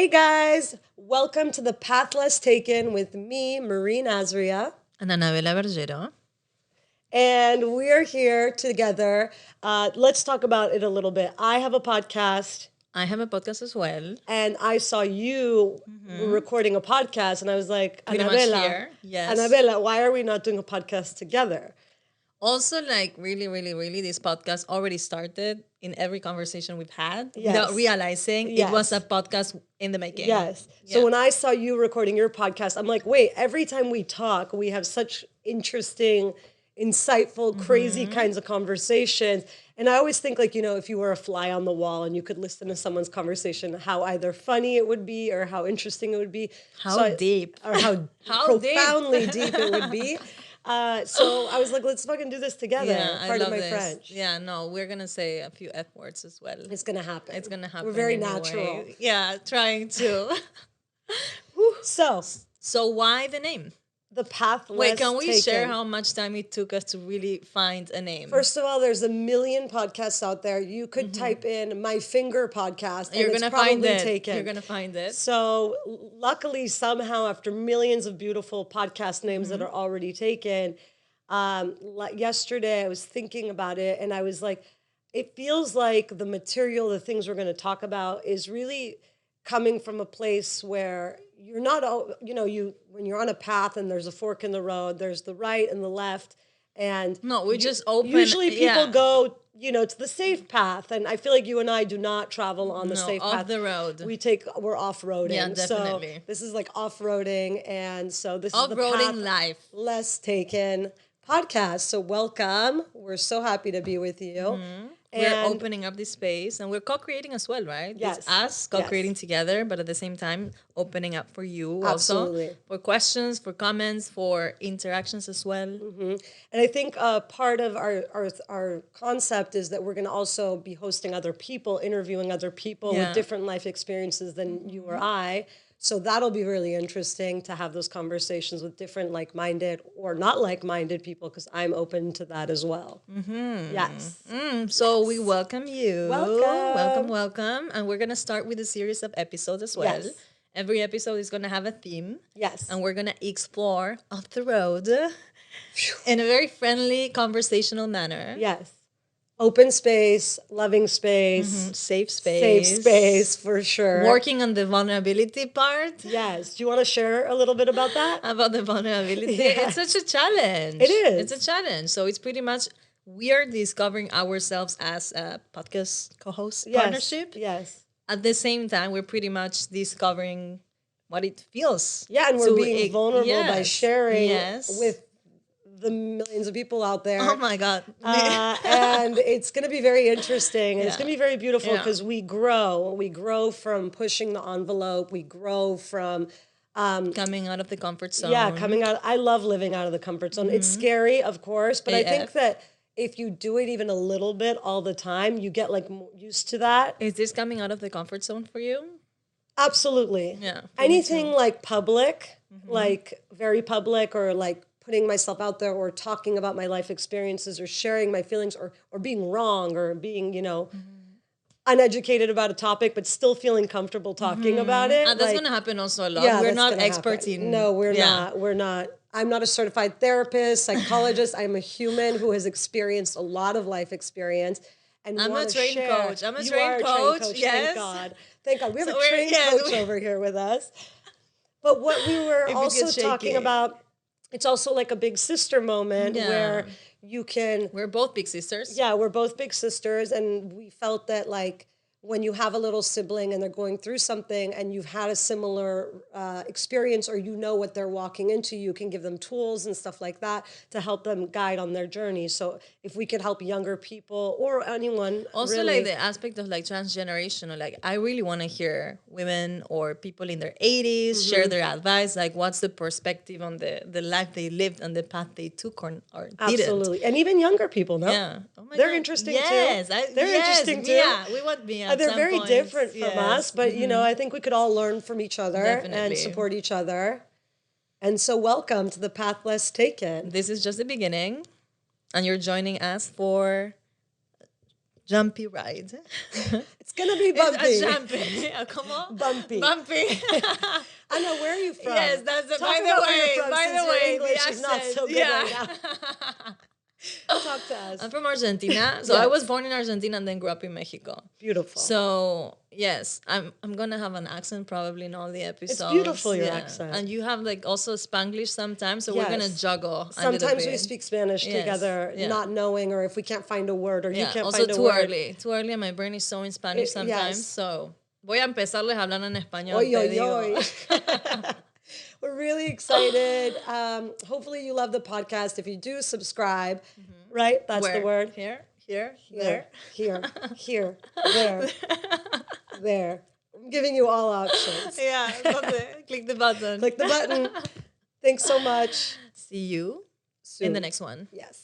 Hey guys, welcome to the Path Less Taken with me, Marine Azria. And Anabella Bergero. And we're here together. Let's talk about it a little bit. I have a podcast I have a podcast as well. and I saw you were recording a podcast and I was like, Pretty much here, yes. Anabella, why are we not doing a podcast together? Also, like, really, this podcast already started in every conversation we've had Yes. without realizing it was a podcast in the making. Yes. So when I saw you recording your podcast, I'm like, wait, every time we talk, we have such interesting, insightful, crazy kinds of conversations. And I always think, like, if you were a fly on the wall and you could listen to someone's conversation, how either funny it would be or how interesting it would be. How deep. Or how, profoundly deep it would be. So I was like, let's fucking do this together. Yeah, I Pardon love my this. French. Yeah, no, we're going to say a few F words as well. It's going to happen. It's going to happen. We're very anyway. natural. Yeah, trying to. So why the name? the path less Wait, can we taken. share how much time it took us to really find a name? First of all, there's a million podcasts out there. You could type in My Finger Podcast, and You're it's going to probably find it. taken. You're going to find it. So luckily, somehow, after millions of beautiful podcast names that are already taken, yesterday I was thinking about it, and I was like, it feels like the material, the things we're going to talk about, is really coming from a place where you're not, when you're on a path and there's a fork in the road, there's the right and the left, and No, we just open. usually people yeah. go, to the safe path, and I feel like you and I do not travel on the safe off path. the road. We're off-roading. Yeah, definitely. So this is like off-roading, and so this is the Off-roading Path life. Less Taken podcast. So welcome. We're so happy to be with you. We're And opening up this space and we're co-creating as well, right? Yes. It's us co-creating together, but at the same time, opening up for you Absolutely. also. For questions, for comments, for interactions as well. and I think part of our concept is that we're going to also be hosting other people, interviewing other people Yeah. with different life experiences than you or I. So that'll be really interesting to have those conversations with different like-minded or not like-minded people, because I'm open to that as well. Yes. So we welcome you. Welcome. Welcome. And we're going to start with a series of episodes as well. Yes. Every episode is going to have a theme. Yes. And we're going to explore off the road in a very friendly, conversational manner. Yes. Open space, loving space, Safe space. safe space for sure. Working on the vulnerability part. Yes. Do you want to share a little bit about that? About the vulnerability. Yeah. It's such a challenge. It is. It's a challenge. So it's pretty much we are discovering ourselves as a podcast co-host Yes. partnership. Yes. At the same time, we're pretty much discovering what it feels. Yeah, and we're to being vulnerable by yes, sharing yes. with the millions of people out there. Oh my God. And it's going to be very interesting. And it's Yeah. going to be very beautiful Yeah. because we grow. We grow from pushing the envelope. We grow from Coming out of the comfort zone. coming out. I love living out of the comfort zone. It's scary, of course, but I think AF. that if you do it even a little bit all the time, you get like used to that. Is this coming out of the comfort zone for you? Absolutely. Yeah. Anything like public, like very public, or like putting myself out there or talking about my life experiences or sharing my feelings or being wrong or being, uneducated about a topic, but still feeling comfortable talking about it. That's going to happen also a lot. Yeah, We're that's not gonna experts happen. in... No, we're Yeah. not. We're not. I'm not a certified therapist, psychologist. I'm a human who has experienced a lot of life experience. And I'm a wanna trained share. coach. I'm a You trained are coach, yes. Thank God. Thank God. We have So a we're- trained yeah, coach we- over here with us. But what we were If it also gets talking shaky. about, it's also like a big sister moment Yeah. where you can, We're both big sisters. yeah, we're both big sisters, and we felt that like when you have a little sibling and they're going through something and you've had a similar experience, or what they're walking into, you can give them tools and stuff like that to help them guide on their journey. So if we could help younger people or anyone, Also, really, like the aspect of like transgenerational, like I really want to hear women or people in their 80s Mm-hmm. share their advice. Like, what's the perspective on the life they lived and the path they took or didn't? absolutely, and even younger people, no? Yeah. Oh my They're God. interesting yes, too. I, They're yes, interesting too. Yeah, we want me. They're very different from us, but I think we could all learn from each other Definitely. and support each other. And so welcome to the Path Less Taken. This is just the beginning, and you're joining us for jumpy ride. It's gonna be bumpy. It's a jumpy. ¿Cómo? Bumpy. Bumpy. I know, where are you from? Yes, that's the, Talk by about the where you're way. from, By since the your way, English the is not accent. so good right now. Talk to us. I'm from Argentina. So I was born in Argentina and then grew up in Mexico. Beautiful. So yes, I'm gonna have an accent probably in all the episodes. It's beautiful, your accent. And you have like also Spanglish sometimes, so we're gonna Yes. juggle a little Sometimes we bit. speak Spanish Yes, together, yeah. not knowing, or if we can't find a word, or you Yeah, can't also find a too word. early. Too early, and my brain is so in Spanish sometimes. Yes. So voy a empezarles a hablar en español. Oy, te oy, digo. oy. We're really excited. Hopefully you love the podcast. If you do, subscribe. Right? That's Where? the word. Here, Here, here, there, there. I'm giving you all options. Yeah, click the button. Click the button. Thanks so much. See you Soon. in the next one. Yes.